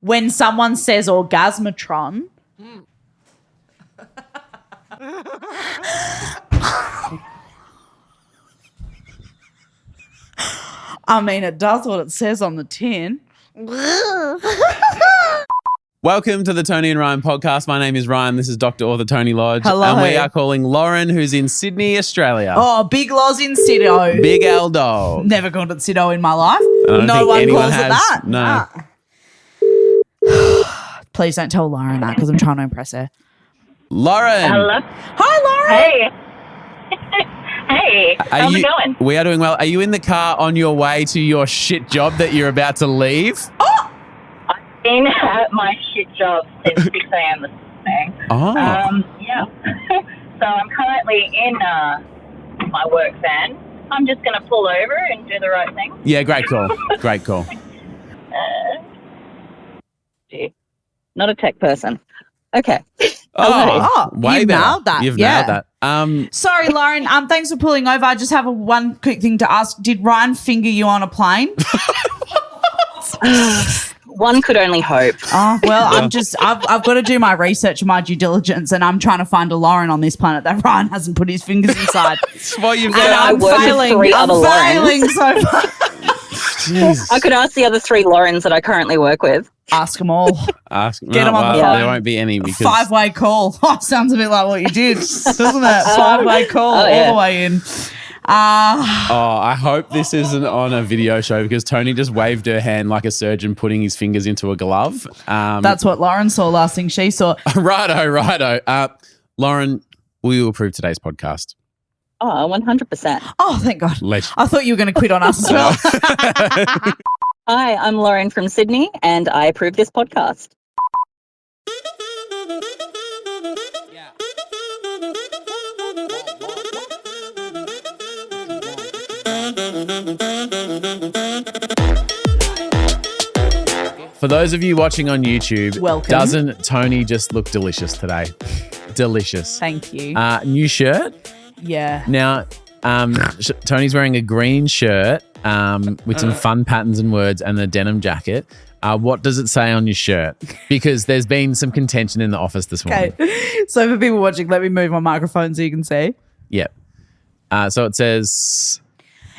when someone says orgasmatron. I mean, it does what it says on the tin. Welcome to the Toni and Ryan podcast. My name is Ryan. This is Dr. Author Toni Lodge. Hello. And we are calling Lauren, who's in Sydney, Australia. Oh, Big Loz in Sido. Big L dog. Never called it Sido in my life. I don't think anyone calls has. it that. No. Please don't tell Lauren that because I'm trying to impress her. Lauren. Hello. Hi, Lauren. Hey. Hey. How's it going? We are doing well. Are you in the car on your way to your shit job that you're about to leave? Oh, I've been at my shit job since 6 a.m. this morning. Oh. Yeah. So I'm currently in my work van. I'm just going to pull over and do the right thing. Yeah, great call. Great call. Not a tech person. Okay. Oh, way you've better. nailed that. You've Yeah. nailed that. Sorry, Lauren. Thanks for pulling over. I just have one quick thing to ask. Did Ryan finger you on a plane? One could only hope. Oh, well, I've got to do my research and my due diligence, and I'm trying to find a Lauren on this planet that Ryan hasn't put his fingers inside. Well, you've And got. I I'm work with failing. three I'm other failing so far. Jeez. I could ask the other 3 Laurens that I currently work with. Ask them all. Ask, Get them on the phone. There won't be any because 5-way call. Oh, sounds a bit like what you did, doesn't it? 5-way call all the way in. I hope this isn't on a video show because Toni just waved her hand like a surgeon putting his fingers into a glove. That's what Lauren saw last thing she saw. Righto. Lauren, will you approve today's podcast? Oh, 100%. Oh, thank God. Legend. I thought you were going to quit on us as well. Hi, I'm Lauren from Sydney, and I approve this podcast. For those of you watching on YouTube, Welcome. Doesn't Toni just look delicious today? Delicious. Thank you. New shirt. Yeah. Now, Toni's wearing a green shirt with some fun patterns and words and a denim jacket. What does it say on your shirt? Because there's been some contention in the office this morning. Okay. So for people watching, let me move my microphone so you can see. Yep. So it says...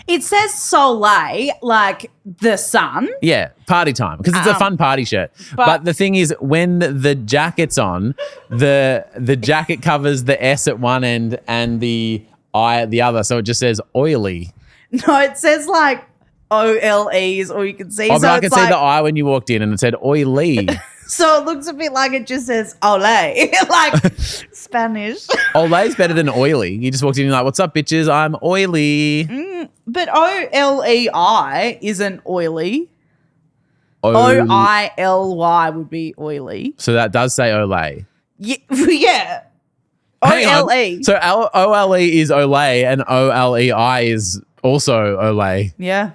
It says Soleil, like the sun. Yeah, party time, because it's a fun party shirt. But the thing is, when the jacket's on, the jacket covers the S at one end and the I at the other, so it just says oily. No, it says like OLE is all you can see. Oh, but so I could see the I when you walked in and it said oily. So it looks a bit like it just says ole, like Spanish. Ole's better than oily. You just walked in and you're like, what's up, bitches? I'm oily. But OLEI isn't oily. O- OILY would be oily. So that does say ole. Yeah. Hang on. OLE. So OLE is ole and OLEI is also ole. Yeah.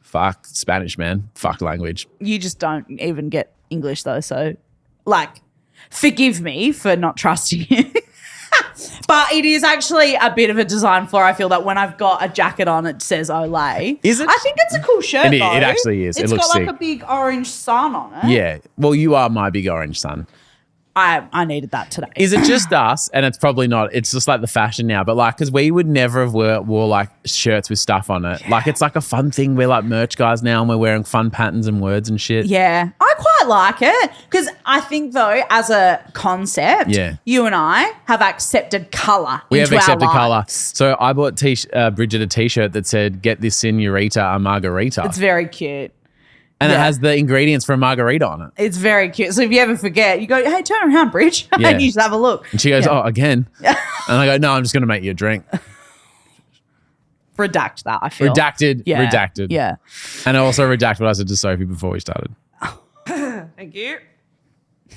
Fuck Spanish, man. Fuck language. You just don't even get English though. So, like, forgive me for not trusting you. But it is actually a bit of a design flaw. I feel that when I've got a jacket on, it says Olay. Is it? I think it's a cool shirt, It though. actually is. It It's looks got like sick. a big orange sun on it. Yeah. Well, you are my big orange son. I needed that today. Is it just us? And it's probably not. It's just like the fashion now. But like, because we would never have wore like shirts with stuff on it. Like, it's like a fun thing. We're like merch guys now and we're wearing fun patterns and words and shit. Yeah, I quite like it because I think though, as a concept, Yeah. you and I have accepted colour. We have accepted colour. lives. So I bought Bridget a t-shirt that said, "Get this senorita a margarita." It's very cute. And it yeah. has the ingredients for a margarita on it. It's very cute. So if you ever forget, you go, "Hey, turn around, Bridge," Yeah. and you just have a look. And she goes, Yeah. "Oh, again?" And I go, "No, I'm just going to make you a drink." Redact that. I feel Redacted. Yeah. Redacted. Yeah. And I also redact what I said to Sophie before we started. Thank you.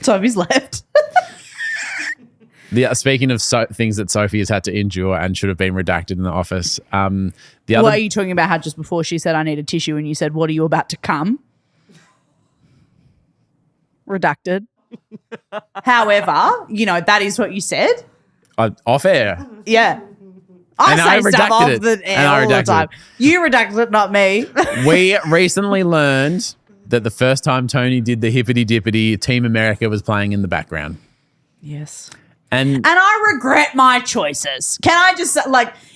Sophie's left. Speaking of things that Sophie has had to endure and should have been redacted in the office, the What other are you talking about? How just before she said, "I need a tissue," and you said, "What are you about to come?" Redacted. However, you know, that is what you said. off air. Yeah. I And say I stuff redacted off it. the air And I all the redacted time. it. You redacted it, not me. We recently learned that the first time Toni did the hippity dippity, Team America was playing in the background. Yes. And I regret my choices. Can I just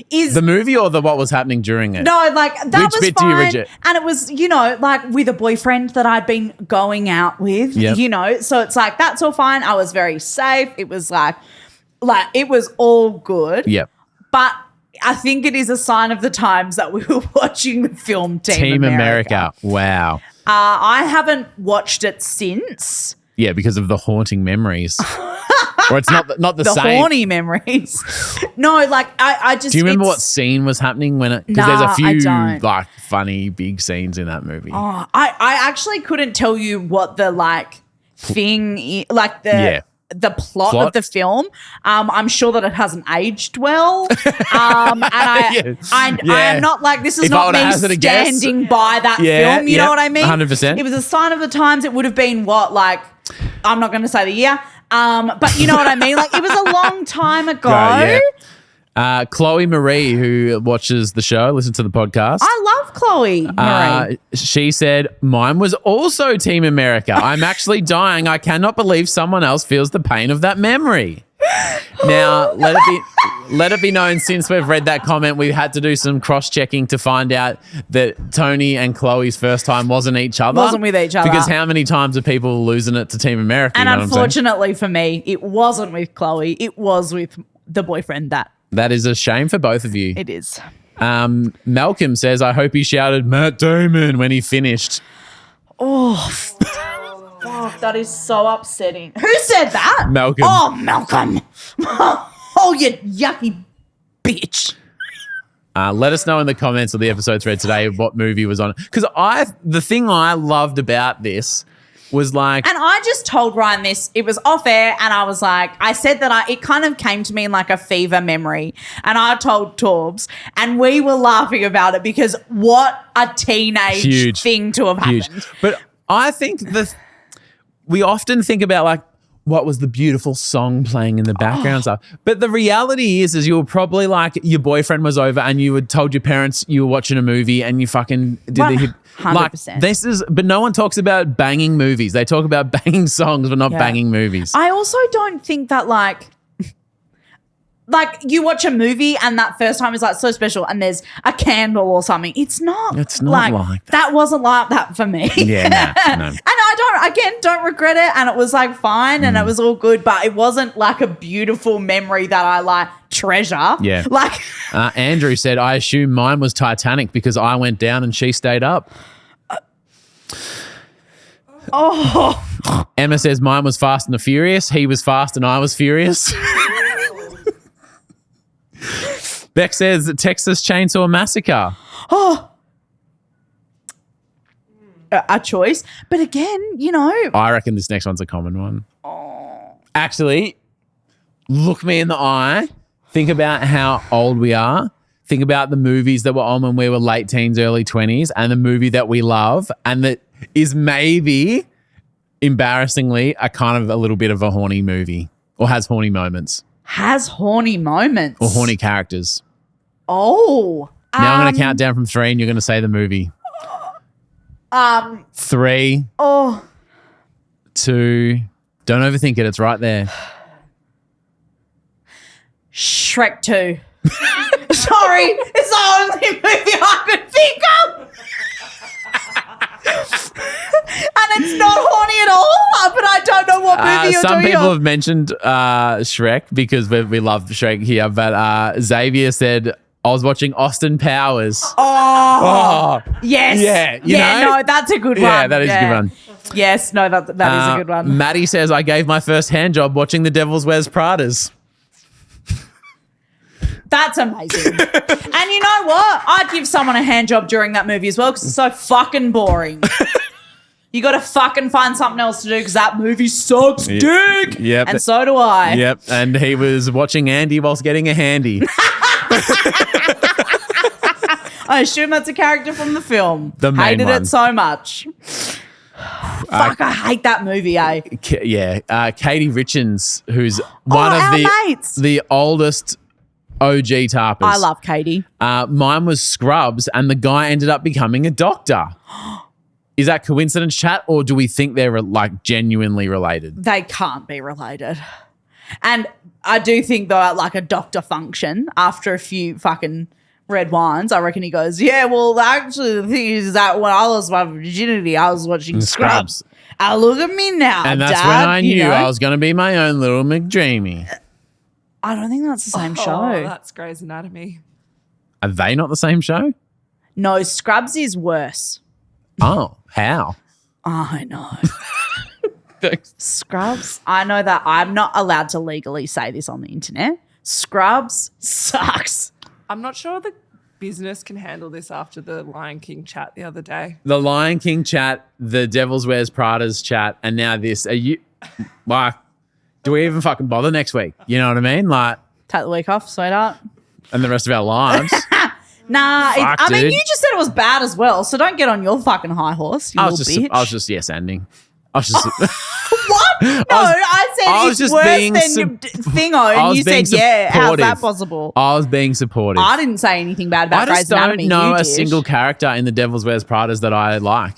is the movie or what was happening during it? No, that Which was bit fine. do you reject? And it was, with a boyfriend that I'd been going out with, Yep. So it's that's all fine. I was very safe. It was like it was all good. Yep. But I think it is a sign of the times that we were watching the film Team America. Wow. I haven't watched it since. Yeah, because of the haunting memories. Or it's not the The same. horny memories. No, I just. Do you remember what scene was happening when it? Because there's a few I don't. funny big scenes in that movie. Oh, I actually couldn't tell you what the thing the plot of the film. I'm sure that it hasn't aged well. And I am not this is If I not were to me hazard a guess, standing by that film. You know what I mean? 100%. It was a sign of the times. It would have been I'm not going to say the year. But you know what I mean? It was a long time ago. Right, yeah. Chloe Marie, who watches the show, listens to the podcast. I love Chloe Marie. She said, mine was also Team America. I'm actually dying. I cannot believe someone else feels the pain of that memory. Now, let it be known, since we've read that comment, we had to do some cross-checking to find out that Toni and Chloe's first time wasn't each other. Wasn't with each other. Because how many times are people losing it to Team America? And you know unfortunately for me, it wasn't with Chloe. It was with the boyfriend that is a shame for both of you. It is. Malcolm says, I hope he shouted Matt Damon when he finished. Oh, fuck, that is so upsetting. Who said that? Malcolm. Oh, Malcolm. Oh, you yucky bitch. Let us know in the comments of the episode thread today what movie was on. Because the thing I loved about this was and I just told Ryan this. It was off air, and I was I said that it kind of came to me in a fever memory, and I told Torbs, and we were laughing about it because what a teenage thing to have happened. But I think we often think about what was the beautiful song playing in the background stuff. But the reality is you were probably your boyfriend was over and you had told your parents you were watching a movie and you fucking did the hip. 100%. But no one talks about banging movies. They talk about banging songs, but not banging movies. I also don't think that you watch a movie and that first time is so special and there's a candle or something. It's not like that. That wasn't like that for me. Yeah, no. And I don't regret it, and it was fine and it was all good, but it wasn't a beautiful memory that I treasure. Yeah. Andrew said, I assume mine was Titanic because I went down and she stayed up. Emma says mine was Fast and the Furious. He was fast and I was furious. Beck says Texas Chainsaw Massacre. A choice. But again, I reckon this next one's a common one. Actually, look me in the eye. Think about how old we are. Think about the movies that were on when we were late teens, early 20s, and the movie that we love, and that is maybe, embarrassingly, a little bit of a horny movie or has horny moments. Has horny moments. Or horny characters. Oh. Now I'm going to count down from 3 and you're going to say the movie. 3. Oh. 2. Don't overthink it. It's right there. Shrek 2. Sorry. It's the only movie I could think of. And it's not horny at all, but I don't know what movie you're some doing. People have mentioned Shrek because we love Shrek here, but Xavier said, I was watching Austin Powers. Oh. Yes. Yeah, no, that's a good one. Yeah, that is a good one. Yes, no, that is a good one. Maddie says, I gave my first hand job watching The Devil's Wears Pradas. That's amazing. And you know what? I'd give someone a hand job during that movie as well because it's so fucking boring. You got to fucking find something else to do because that movie sucks dick. Yep. And so do I. Yep. And he was watching Andy whilst getting a handy. I assume that's a character from the film. The main Hated one. it so much. Fuck, I hate that movie, eh? Katie Richens, who's one of the oldest OG tarpers. I love Katie. Mine was Scrubs, and the guy ended up becoming a doctor Is that coincidence chat, or do we think they're like genuinely related? They can't be related. And I do think though, at like a doctor function, after a few fucking red wines, I reckon he goes, yeah, well, actually the thing is that when I lost my virginity, I was watching Scrubs. Look at me now, and that's Dad, when I knew I was going to be my own little McDreamy. I don't think that's the same show. That's Grey's Anatomy. Are they not the same show? No, Scrubs is worse. Oh, how? I know. Scrubs, I know that I'm not allowed to legally say this on the internet. Scrubs sucks. I'm not sure the business can handle this after the Lion King chat the other day. The Lion King chat, the Devil's Wears Prada's chat, and now this. Are you like? Do we even fucking bother next week? You know what I mean? Like, take the week off, sweetheart, and the rest of our lives. Nah, Fuck, I mean, dude. you just said it was bad as well, so don't get on your fucking high horse, you little bitch. I was just yes ending. I was just what? No, I said it's worse than your thingo, and you said, yeah, how's that possible? I was being supportive. I didn't say anything bad about I Grey's just don't Anatomy. know You a did. single character in the Devil's Wears Pradas that I like.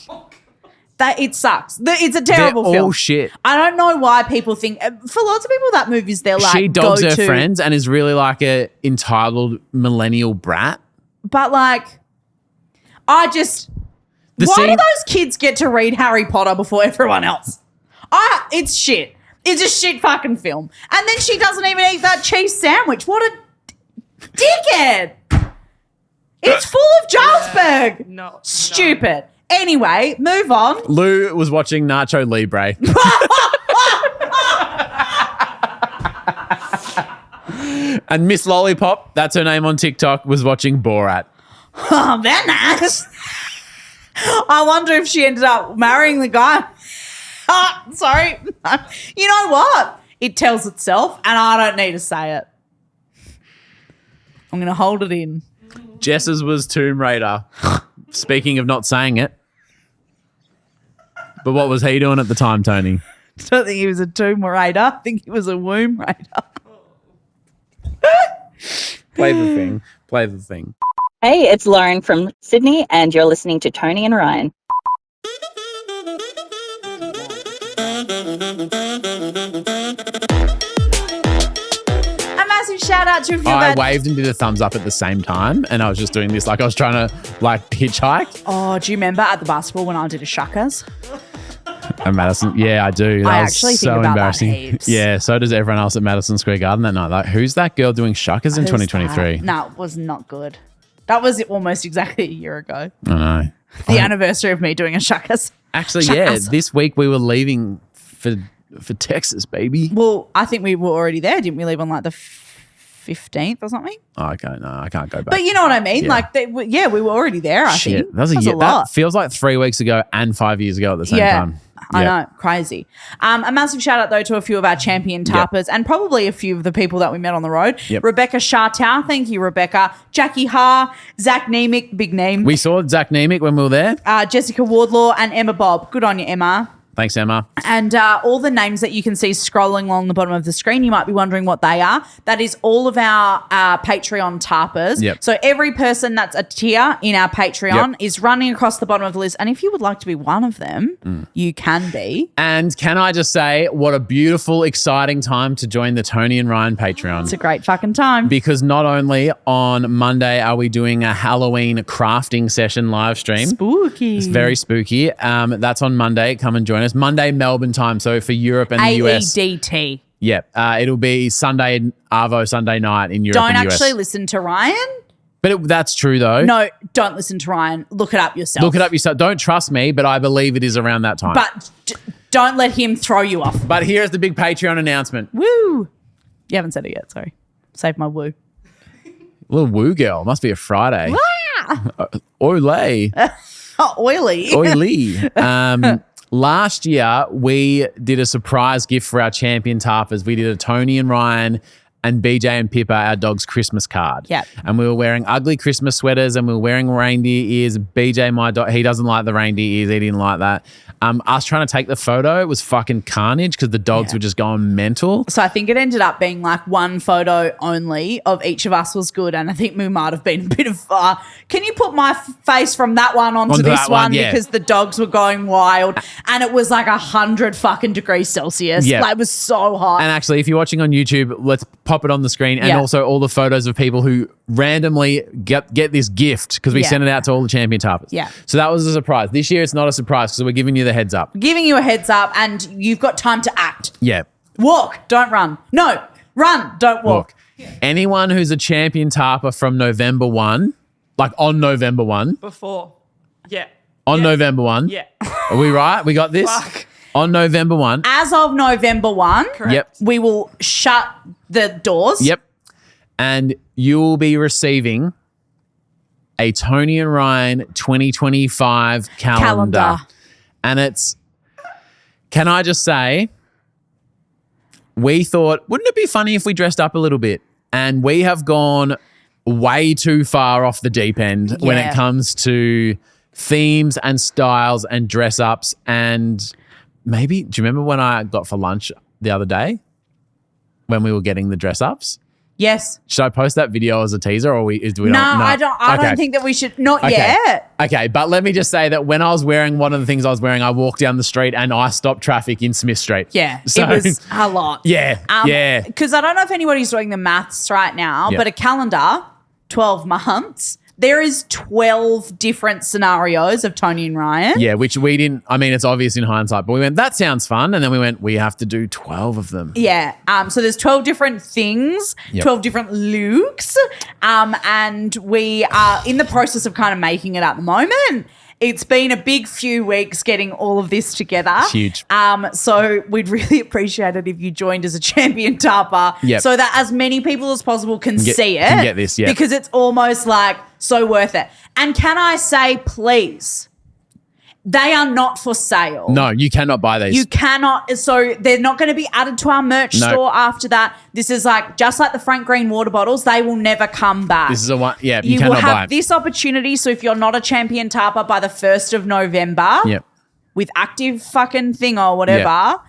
That it sucks. It's a terrible They're film. all shit. I don't know why people think. For lots of people, that movie's their like She dogs her go-to. friends and is really like a entitled millennial brat. But like, why do those kids get to read Harry Potter before everyone else? It's shit. It's a shit fucking film. And then she doesn't even eat that cheese sandwich. What a dickhead. It's full of Jarlsberg. No. Stupid. Anyway, move on. Lou was watching Nacho Libre. And Miss Lollipop, that's her name on TikTok, was watching Borat. Oh, very nice. I wonder if she ended up marrying the guy. Oh, sorry. You know what? It tells itself, and I don't need to say it. I'm going to hold it in. Jess's was Tomb Raider. Speaking of not saying it. But what was he doing at the time, Toni? I don't think he was a Tomb Raider. I think he was a Womb Raider. Play the thing. Play the thing. Hey, it's Lauren from Sydney, and you're listening to Toni and Ryan. A massive shout out to a few I of our... waved and did a thumbs up at the same time, and I was just doing this like I was trying to like hitchhike. Oh, do you remember at the basketball when I did a shuckers? At Madison, yeah, I do. That I was actually think so about that embarrassing. heaps. Yeah, so does everyone else at Madison Square Garden that night. Like, who's that girl doing shuckers in 2023? No, it was not good. That was almost exactly a year ago. I know. The anniversary of me doing a shuckers. Actually, Shuckers. yeah, this week we were leaving for Texas, baby. Well, I think we were already there. Didn't we leave on like the 15th or something? Oh, okay, no, I can't go back. But you know what I mean? Yeah. Like, we were already there, I Shit, think. that was a That's year. lot. That feels like 3 weeks ago and 5 years ago at the same time. I Yeah. know, crazy. A massive shout out though to a few of our champion tarpers and probably a few of the people that we met on the road. Yep. Rebecca Chartow, thank you, Rebecca. Jackie Ha, Zach Nemick, big name. We saw Zach Nemick when we were there. Jessica Wardlaw and Emma Bob. Good on you, Emma. Thanks, Emma. And all the names that you can see scrolling along the bottom of the screen, you might be wondering what they are. That is all of our Patreon tarpers. Yep. So every person that's a tier in our Patreon is running across the bottom of the list. And if you would like to be one of them, you can be. And can I just say, what a beautiful, exciting time to join the Toni and Ryan Patreon. It's a great fucking time. Because not only on Monday are we doing a Halloween crafting session live stream. Spooky. It's very spooky. That's on Monday. Come and join us. Monday, Melbourne time. So for Europe and the US. AEDT. Yep. It'll be Sunday, Arvo Sunday night in Europe Don't and the US. actually listen to Ryan. But that's true though. No, don't listen to Ryan. Look it up yourself. Look it up yourself. Don't trust me, but I believe it is around that time. But don't let him throw you off. But here's the big Patreon announcement. Woo. You haven't said it yet. Sorry. Save my woo. Little woo girl. Must be a Friday. Oily. Oh, oily. Oily. Last year, we did a surprise gift for our champion tarpers. We did a Toni and Ryan and BJ and Pippa, our dog's Christmas card. Yep. And we were wearing ugly Christmas sweaters and we were wearing reindeer ears. BJ, my dog, he doesn't like the reindeer ears. He didn't like that. Us trying to take the photo, it was fucking carnage because the dogs were just going mental. So I think it ended up being like one photo only of each of us was good. And I think we might have been a bit of, can you put my face from that one onto this one? Yeah. Because the dogs were going wild. And it was like 100 fucking degrees Celsius. Yeah. Like it was so hot. And actually, if you're watching on YouTube, let's pop it on the screen. And also all the photos of people who randomly get this gift because we send it out to all the champion tarpers. Yeah. So that was a surprise. This year, it's not a surprise because we're giving you the heads up. Giving you a heads up and you've got time to act. Yeah. Walk, don't run. No, run, don't walk. Anyone who's a champion tarper from November 1, like on November 1. Before. Yeah. On November 1. Yeah. Are we right? We got this? Fuck. On November 1. As of November 1, Yep. we will shut the doors. Yep. And you will be receiving a Toni and Ryan 2025 calendar. And it's, can I just say, we thought, wouldn't it be funny if we dressed up a little bit? And we have gone way too far off the deep end when it comes to themes and styles and dress ups. And maybe, do you remember when I got for lunch the other day when we were getting the dress ups? Yes. Should I post that video as a teaser or do we No, not? No, I don't think that we should. Not Okay. yet. Okay, but let me just say that when I was wearing one of the things I was wearing, I walked down the street and I stopped traffic in Smith Street. Yeah, So, it was a lot. Yeah. Because I don't know if anybody's doing the maths right now, Yeah. but a calendar, 12 months, there is 12 different scenarios of Toni and Ryan. Yeah, which we didn't, I mean, it's obvious in hindsight, but we went, that sounds fun. And then we went, we have to do 12 of them. Yeah. So there's 12 different things, Yep. 12 different looks. And we are in the process of kind of making it at the moment. It's been a big few weeks getting all of this together. Huge. So we'd really appreciate it if you joined as a champion tarper Yep. so that as many people as possible can see it. can get this, yeah. Because it's almost like so worth it. And can I say, please, they are not for sale. No, you cannot buy these. You cannot. So they're not going to be added to our merch No. store after that. This is like, just like the Frank Green water bottles, they will never come back. This is a one, yeah, you You will cannot buy have it. this opportunity. So if you're not a champion tarper by the 1st of November Yep. with active fucking thing or whatever,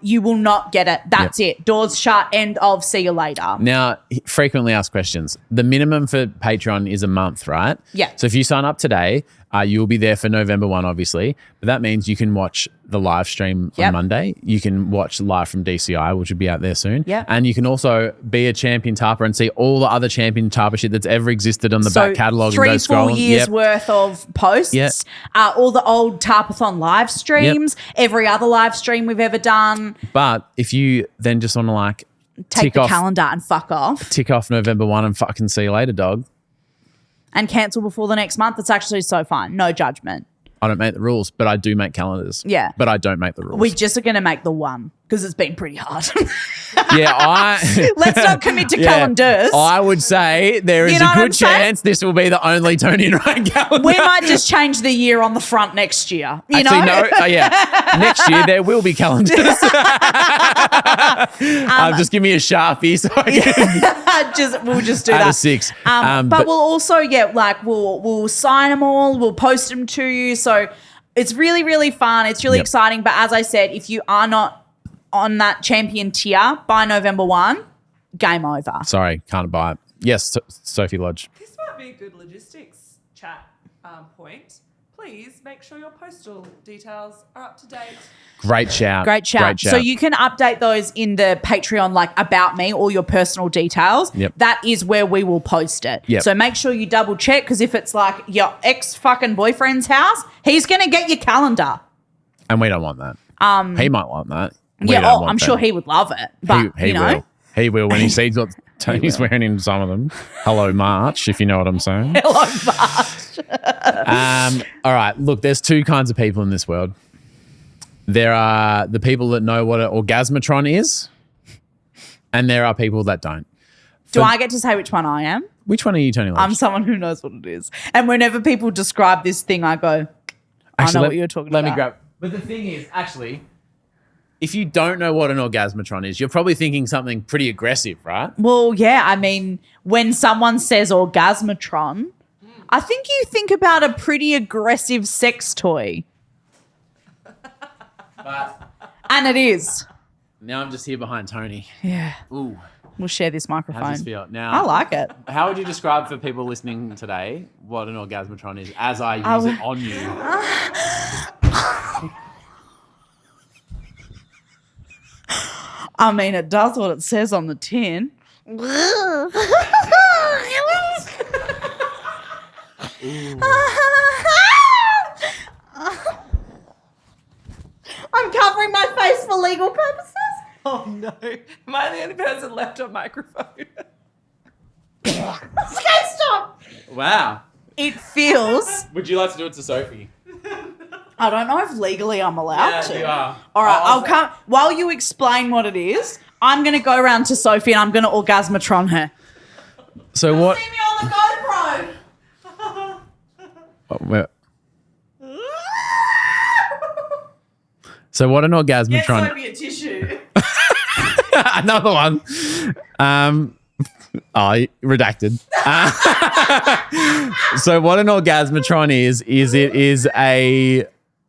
you will not get it. That's it. Doors shut. End of. See you later. Now, frequently asked questions. The minimum for Patreon is a month, right? Yeah. So if you sign up today, you'll be there for November 1, obviously. But that means you can watch the live stream on Yep. Monday. You can watch live from DCI, which will be out there soon. Yep. And you can also be a champion tarper and see all the other champion tarper shit that's ever existed on the So back catalogue and go 3-4 scrolling. years Yep. worth of posts. Yep. All the old Tarpathon live streams. Every other live stream we've ever done. But if you then just want to like Take tick the off, calendar and fuck off. tick off November 1 and fucking see you later, dog. And cancel before the next month. It's actually so fine. No judgment. I don't make the rules, but I do make calendars. Yeah. But I don't make the rules. We just are going to make the one because it's been pretty hard. Let's not commit to calendars. I would say there is You know a what I'm good saying? chance this will be the only Toni and Ryan calendar. We might just change the year on the front next year. You Actually, know? no. Next year there will be calendars. Just give me a Sharpie so I can We'll just do add that. a 6. But we'll also, we'll sign them all. We'll post them to you. So it's really, really fun. It's really exciting. But as I said, if you are not on that champion tier by November 1, game over. Sorry, can't buy it. Yes, Sophie Lodge. This might be a good logistics chat point. Please make sure your postal details are up to date. Great shout. Great shout. So you can update those in the Patreon, like about me, all your personal details. Yep. That is where we will post it. Yep. So make sure you double check because if it's like your ex fucking boyfriend's house, he's going to get your calendar. And we don't want that. He might want that. We Yeah, don't want I'm that. sure he would love it. But, he you know. will. He will when he sees what Tony's wearing in some of them. Hello, March, if you know what I'm saying. Hello, March. All right. Look, there's two kinds of people in this world. There are the people that know what an orgasmatron is, and there are people that don't. Do I get to say which one I am? Which one are you, Toni Lodge? I'm someone who knows what it is. And whenever people describe this thing, I go, I know what you're talking let about. me grab. But the thing is, actually, if you don't know what an orgasmatron is, you're probably thinking something pretty aggressive, right? Well, yeah. I mean, when someone says orgasmatron, I think you think about a pretty aggressive sex toy. But And it is. now I'm just here behind Toni. Yeah. Ooh, We'll share this microphone. how's this feel? Now, I like it. How would you describe for people listening today what an orgasmatron is as I use it on you? I mean, it does what it says on the tin. I'm covering my face for legal purposes. Oh no. Am I the only person left on microphone? Okay, stop. Wow. It feels. Would you like to do it to Sophie? I don't know if legally I'm allowed to. you are. All right, I'll come. While you explain what it is, I'm going to go around to Sophie and I'm going to orgasmatron her. So what? See me on the GoPro. So what an Get orgasmatron? Sophie a tissue. Another one. Redacted. So what an orgasmatron is it is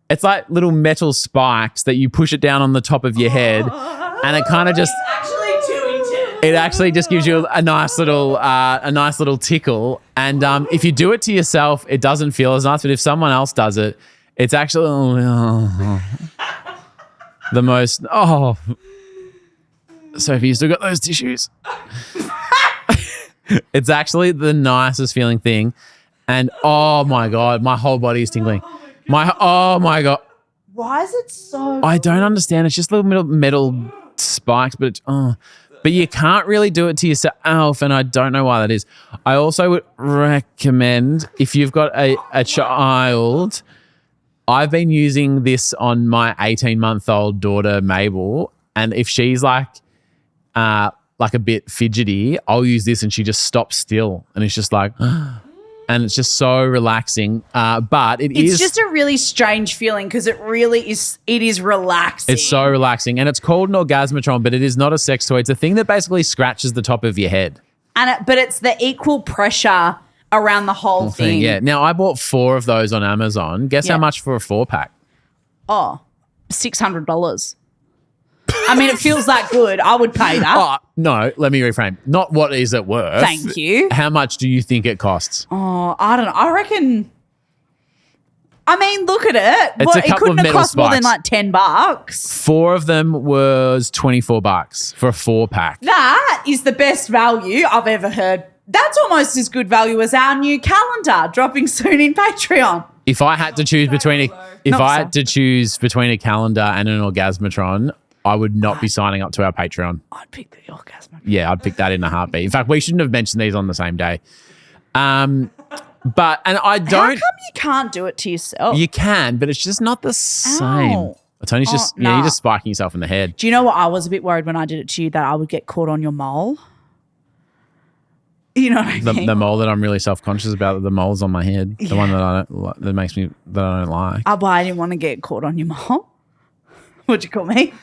it's like little metal spikes that you push it down on the top of your head, and it kind of just Actually, too intense. it actually just gives you a nice little tickle. And if you do it to yourself, it doesn't feel as nice, but if someone else does it, it's actually the most. Sophie, you still got those tissues? It's actually the nicest feeling thing. And oh my God, my whole body is tingling. Oh my God. Why is it so? I don't understand. It's just little metal spikes, but but you can't really do it to yourself, and I don't know why that is. I also would recommend, if you've got a child, I've been using this on my 18-month-old daughter, Mabel, and if she's like a bit fidgety, I'll use this and she just stops still, and it's just like, and it's just so relaxing. But it's just a really strange feeling because it really is. It is relaxing. It's so relaxing, and it's called an orgasmatron, but it is not a sex toy. It's a thing that basically scratches the top of your head. But it's the equal pressure around the whole thing. Yeah. Now I bought 4 of those on Amazon. Guess how much for a 4-pack? Oh, $600. I mean, it feels that good. I would pay that. Oh, no, let me reframe. Not what is it worth. Thank you. How much do you think it costs? Oh, I don't know. I reckon. I mean, look at it. It's a couple it couldn't of have metal cost more than spikes. like $10. 4 of them was $24 for a 4-pack. That is the best value I've ever heard. That's almost as good value as our new calendar dropping soon in Patreon. If I had to choose between a calendar and an orgasmatron, I would not be signing up to our Patreon. I'd pick the orgasm. Yeah, I'd pick that in a heartbeat. In fact, we shouldn't have mentioned these on the same day. But I don't. How come you can't do it to yourself? You can, but it's just not the same. Ow. Tony's just nah. you're just spiking yourself in the head. Do you know what? I was a bit worried when I did it to you that I would get caught on your mole. You know what I mean? The mole that I'm really self-conscious about, the mole's on my head. The one that I don't like. Oh, but I didn't want to get caught on your mole. What'd you call me?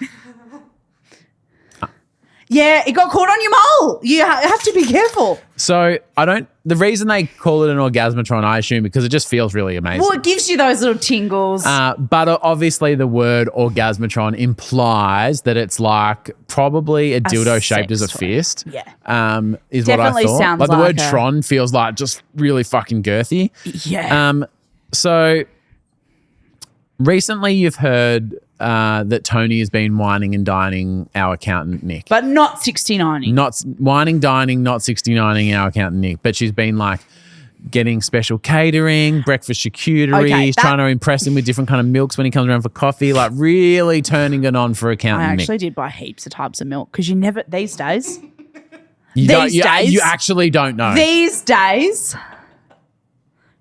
Yeah, it got caught on your mole. You have to be careful. So the reason they call it an orgasmatron, I assume, because it just feels really amazing. Well, it gives you those little tingles. But obviously the word orgasmatron implies that it's like probably a dildo shaped as a sex toy. fist. Yeah. Is Definitely what I thought. sounds like the like word tron feels like just really fucking girthy. Yeah. So recently you've heard that Toni has been whining and dining our accountant, Nick. But not 69ing. Not whining, dining, not 69ing our accountant, Nick. But she's been like getting special catering, breakfast charcuterie. Okay, She's trying to impress him with different kind of milks when he comes around for coffee, like really turning it on for accountant I Nick. actually did buy heaps of types of milk because you never, these days, You days- actually don't know. these days,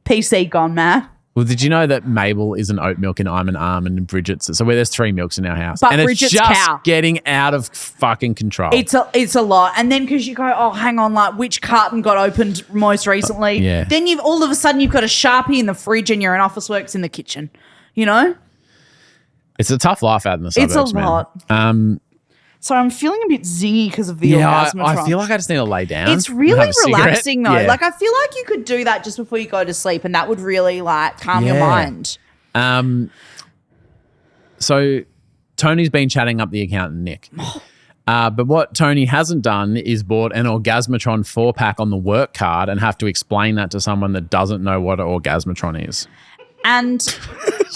PC gone mad. Well, did you know that Mabel is an oat milk and I'm an almond and Bridget's? So there's 3 milks in our house. But and Bridget's it's just cow. getting out of fucking control. It's a lot. And then because you go, oh, hang on, like which carton got opened most recently? Yeah. Then you've all of a sudden you've got a Sharpie in the fridge and you're in Officeworks in the kitchen, you know? It's a tough life out in the suburbs, It's a man. lot. So I'm feeling a bit zingy because of the Yeah, Orgasmatron. I feel like I just need to lay down. It's and really have a cigarette. relaxing though. Yeah. Like I feel like you could do that just before you go to sleep, and that would really like calm your Yeah. mind. So Tony's been chatting up the accountant, Nick. But what Tony hasn't done is bought an Orgasmatron 4-pack on the work card and have to explain that to someone that doesn't know what an Orgasmatron is. And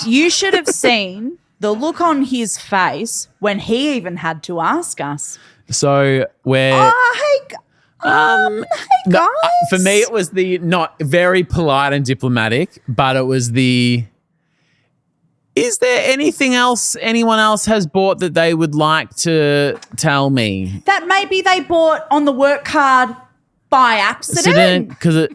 you should have seen the look on his face when he even had to ask us. So we're... Hey no, guys. for me, it was the not very polite and diplomatic, but it was the... Is there anything else anyone else has bought that they would like to tell me? That maybe they bought on the work card by accident. Because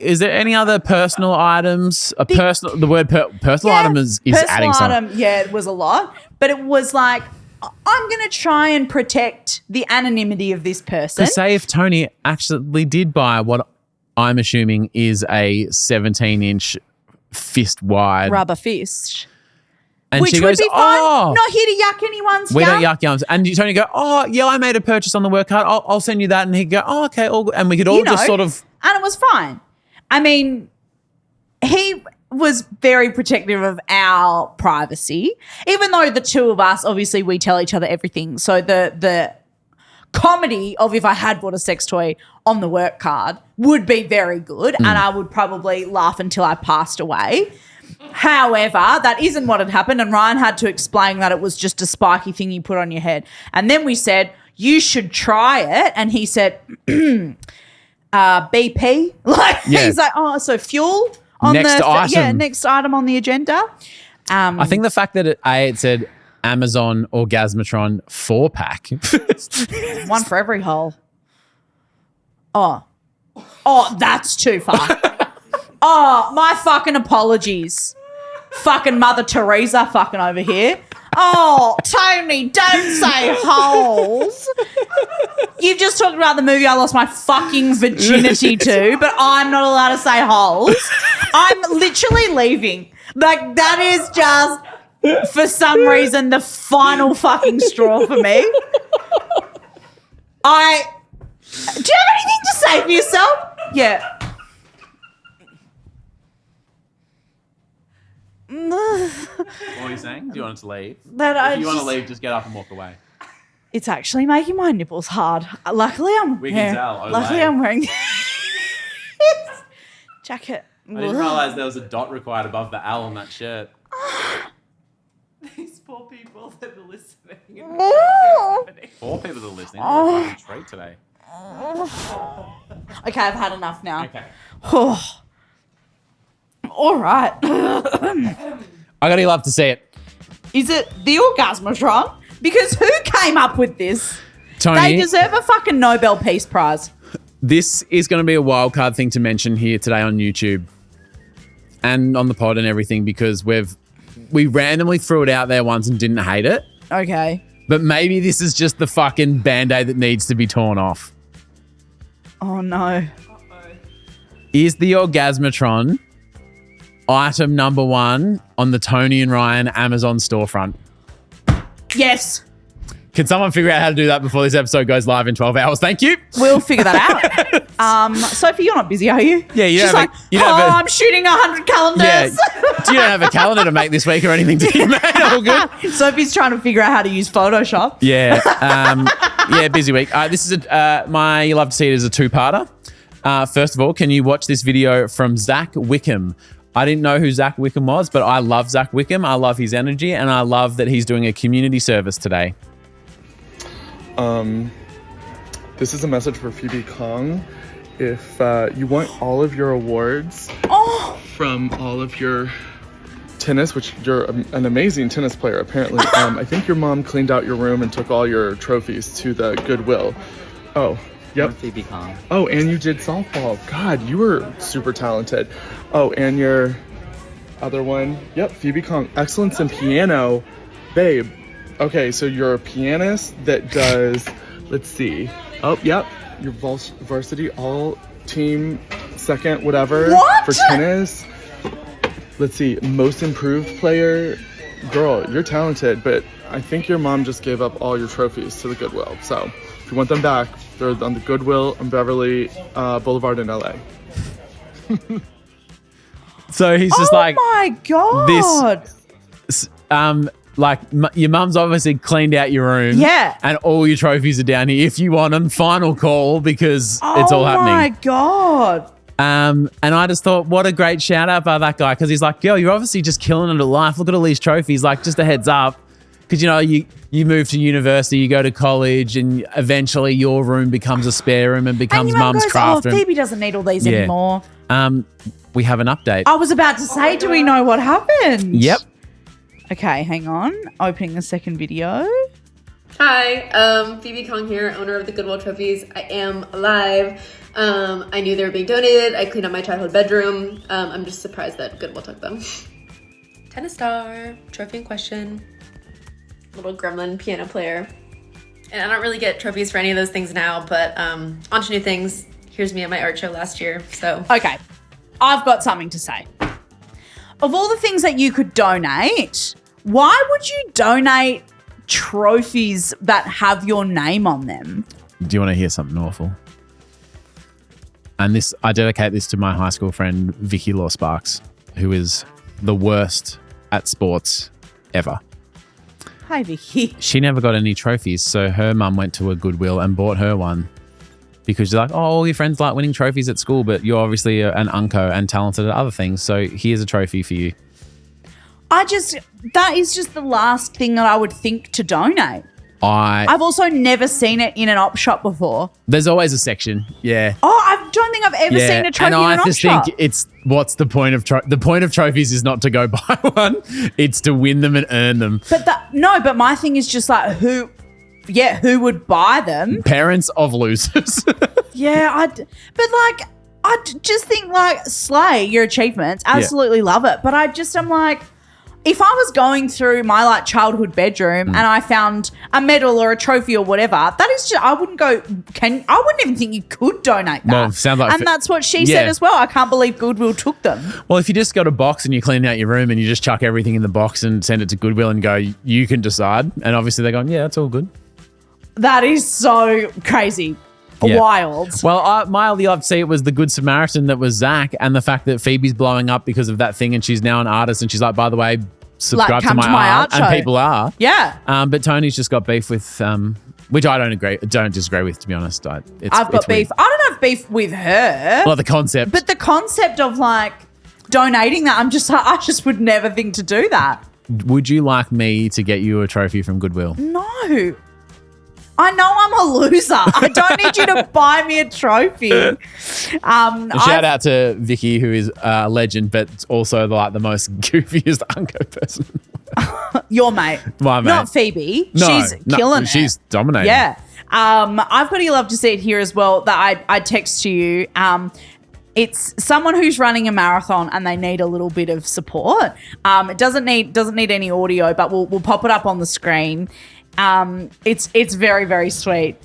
is there any other personal items? The word personal Yeah, item is personal adding something. item, yeah, it was a lot. But it was like, I'm going to try and protect the anonymity of this person. To say if Tony actually did buy what I'm assuming is a 17-inch fist wide Rubber fist. and Which she would goes, be fine. "Oh, Not here to yuck anyone's we don't yum. yuck yums." And Tony go, "Oh, yeah, I made a purchase on the work card. I'll send you that." And he'd go, "Oh, okay, all good." And we could all just sort of. And it was fine. I mean, he was very protective of our privacy, even though the two of us, obviously, we tell each other everything. So the comedy of if I had bought a sex toy on the work card would be very good, and I would probably laugh until I passed away. However, that isn't what had happened, and Ryan had to explain that it was just a spiky thing you put on your head. And then we said, you should try it. And he said, BP. He's like, oh, so fuel on Next item. Yeah, next item on the agenda. I think the fact that it said Amazon Orgasmatron 4-pack. One for every hole. Oh, that's too far. Oh, my fucking apologies. Fucking Mother Teresa fucking over here. Oh, Tony, don't say holes. You've just talked about the movie I lost my fucking virginity to, but I'm not allowed to say holes. I'm literally leaving. Like, that is just, for some reason, the final fucking straw for me. Do you have anything to say for yourself? Yeah. What are you saying? Do you want us to leave? If you want to leave, just get up and walk away. It's actually making my nipples hard. Luckily, We can tell. Luckily, I'm wearing this jacket. I didn't realise there was a dot required above the L on that shirt. These poor people that are listening. Four people that are listening. We're fucking straight today. Okay, I've had enough now. Okay. All right. I gotta love to see it. Is it the Orgasmatron? Because who came up with this? Tony, They deserve a fucking Nobel Peace Prize. this is going to be a wild card thing to mention here today on YouTube and on the pod and everything because we randomly threw it out there once and didn't hate it. Okay. But maybe this is just the fucking Band-Aid that needs to be torn off. Oh, no. Is the Orgasmatron item number 1 on the Toni and Ryan Amazon storefront? Yes. Can someone figure out how to do that before this episode goes live in 12 hours? Thank you. We'll figure that out. Sophie, you're not busy, are you? Yeah, you She's don't like, have I'm shooting 100 calendars. Yeah. You don't have a calendar to make this week or anything, do you, mate? All good? Sophie's trying to figure out how to use Photoshop. Yeah. Yeah, busy week. This is my You Love to See It is a 2-parter. First of all, can you watch this video from Zach Wickham? I didn't know who Zach Wickham was, but I love Zach Wickham. I love his energy, and I love that he's doing a community service today. This is a message for Phoebe Kong. If you want all of your awards from all of your tennis, which you're an amazing tennis player apparently, I think your mom cleaned out your room and took all your trophies to the Goodwill. Oh, yep. Phoebe Kong. Oh, and you did softball. God, you were super talented. Oh, and your other one. Yep, Phoebe Kong. Excellence in piano. Babe. Okay, so you're a pianist that does, let's see. Oh, yep. Your varsity all team second, whatever. What? For tennis. Let's see. Most improved player. girl, you're talented, but I think your mom just gave up all your trophies to the Goodwill. So if you want them back, they're on the Goodwill on Beverly Boulevard in LA. So he's just like, oh my God. Your mum's obviously cleaned out your room. Yeah. And all your trophies are down here. If you want them, final call because it's all happening. Oh my God. And I just thought, what a great shout out by that guy, because he's like, girl, you're obviously just killing it at life. Look at all these trophies. Like, just a heads up. Because, you move to university, you go to college, and eventually your room becomes a spare room and becomes mum's craft room. Phoebe doesn't need all these anymore. We have an update. I was about to say, do we know what happened? Yep. Okay, hang on. Opening the second video. Hi, Phoebe Kong here, owner of the Goodwill Trophies. I am alive. I knew they were being donated. I cleaned up my childhood bedroom. I'm just surprised that Goodwill took them. Tennis star, trophy in question, little gremlin piano player. And I don't really get trophies for any of those things now, but on to new things. Here's me at my art show last year, so. Okay, I've got something to say. Of all the things that you could donate, why would you donate trophies that have your name on them? Do you want to hear something awful? And I dedicate this to my high school friend, Vicky Law Sparks, who is the worst at sports ever. Hi, Vicky. She never got any trophies, so her mum went to a Goodwill and bought her one because she's like, oh, all your friends like winning trophies at school, but you're obviously an unco and talented at other things, so here's a trophy for you. That is just the last thing that I would think to donate. I've also never seen it in an op shop before. There's always a section, yeah. Oh, I don't think I've ever seen a trophy in an op shop. And I just think what's the point of the point of trophies is not to go buy one, it's to win them and earn them. But my thing is just like who would buy them? Parents of losers. Yeah, I just think like slay your achievements, absolutely love it. But I'm like, if I was going through my like childhood bedroom and I found a medal or a trophy or whatever, that is just, I wouldn't even think you could donate that. Well, sounds like that's what she said as well. I can't believe Goodwill took them. Well, if you just got a box and you clean out your room and you just chuck everything in the box and send it to Goodwill and go, you can decide. And obviously they're going, yeah, that's all good. That is so crazy. Yeah. Wild. Well, my only love to see it was the Good Samaritan that was Zach, and the fact that Phoebe's blowing up because of that thing, and she's now an artist, and she's like, by the way, subscribe to my art show. And people are. Yeah. But Tony's just got beef with, which I don't disagree with, to be honest. I've got beef. I don't have beef with her. Well, the concept. But the concept of like donating that, I just would never think to do that. Would you like me to get you a trophy from Goodwill? No. I know I'm a loser. I don't need you to buy me a trophy. Shout out to Vicky, who is a legend, but also the most goofiest unco person. Your mate. My mate. Not Phoebe. She's killing it. She's dominating. Yeah. I've got to love to see it here as well that I text to you. It's someone who's running a marathon and they need a little bit of support. It doesn't need any audio, but we'll pop it up on the screen. It's very, very sweet.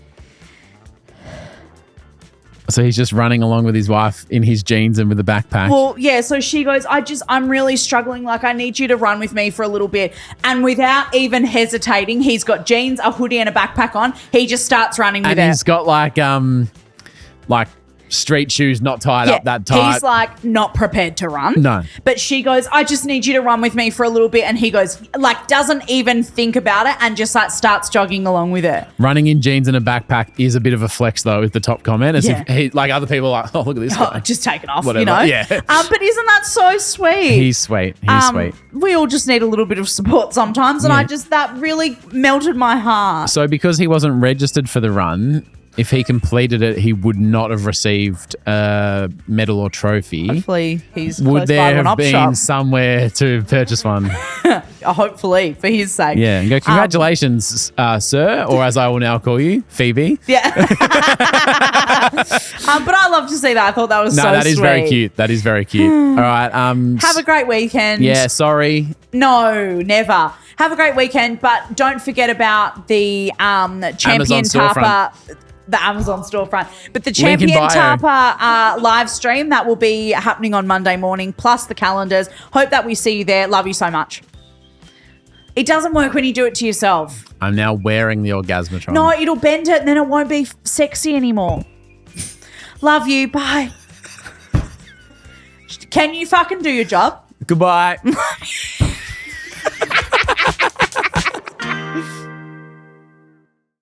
So he's just running along with his wife in his jeans and with a backpack. Well, yeah, so she goes, I'm really struggling. Like, I need you to run with me for a little bit. And without even hesitating, he's got jeans, a hoodie and a backpack on. He just starts running with it. And he's got like street shoes not tied up that tight. He's like not prepared to run. No. But she goes, I just need you to run with me for a little bit. And he goes, like, doesn't even think about it and just like starts jogging along with it. Running in jeans and a backpack is a bit of a flex though, is the top comment. As if he, like other people are like, oh, look at this guy. Just take it off, Whatever. you know? Yeah. But isn't that so sweet? He's sweet. He's sweet. We all just need a little bit of support sometimes. And that really melted my heart. So because he wasn't registered for the run, if he completed it, he would not have received a medal or trophy. Hopefully he's would close by there an have been shop. Somewhere to purchase one? Hopefully, for his sake. Yeah, and go, congratulations, sir, or as I will now call you, Phoebe. Yeah. But I love to see that. I thought that was so sweet. No, that is very cute. That is very cute. All right. Have a great weekend. Yeah, sorry. No, never. Have a great weekend, but don't forget about the Champion Tarpa. The Amazon storefront. But the Champion Tarpa live stream, that will be happening on Monday morning, plus the calendars. Hope that we see you there. Love you so much. It doesn't work when you do it to yourself. I'm now wearing the Orgasmatron. No, it'll bend it and then it won't be sexy anymore. Love you. Bye. Can you fucking do your job? Goodbye.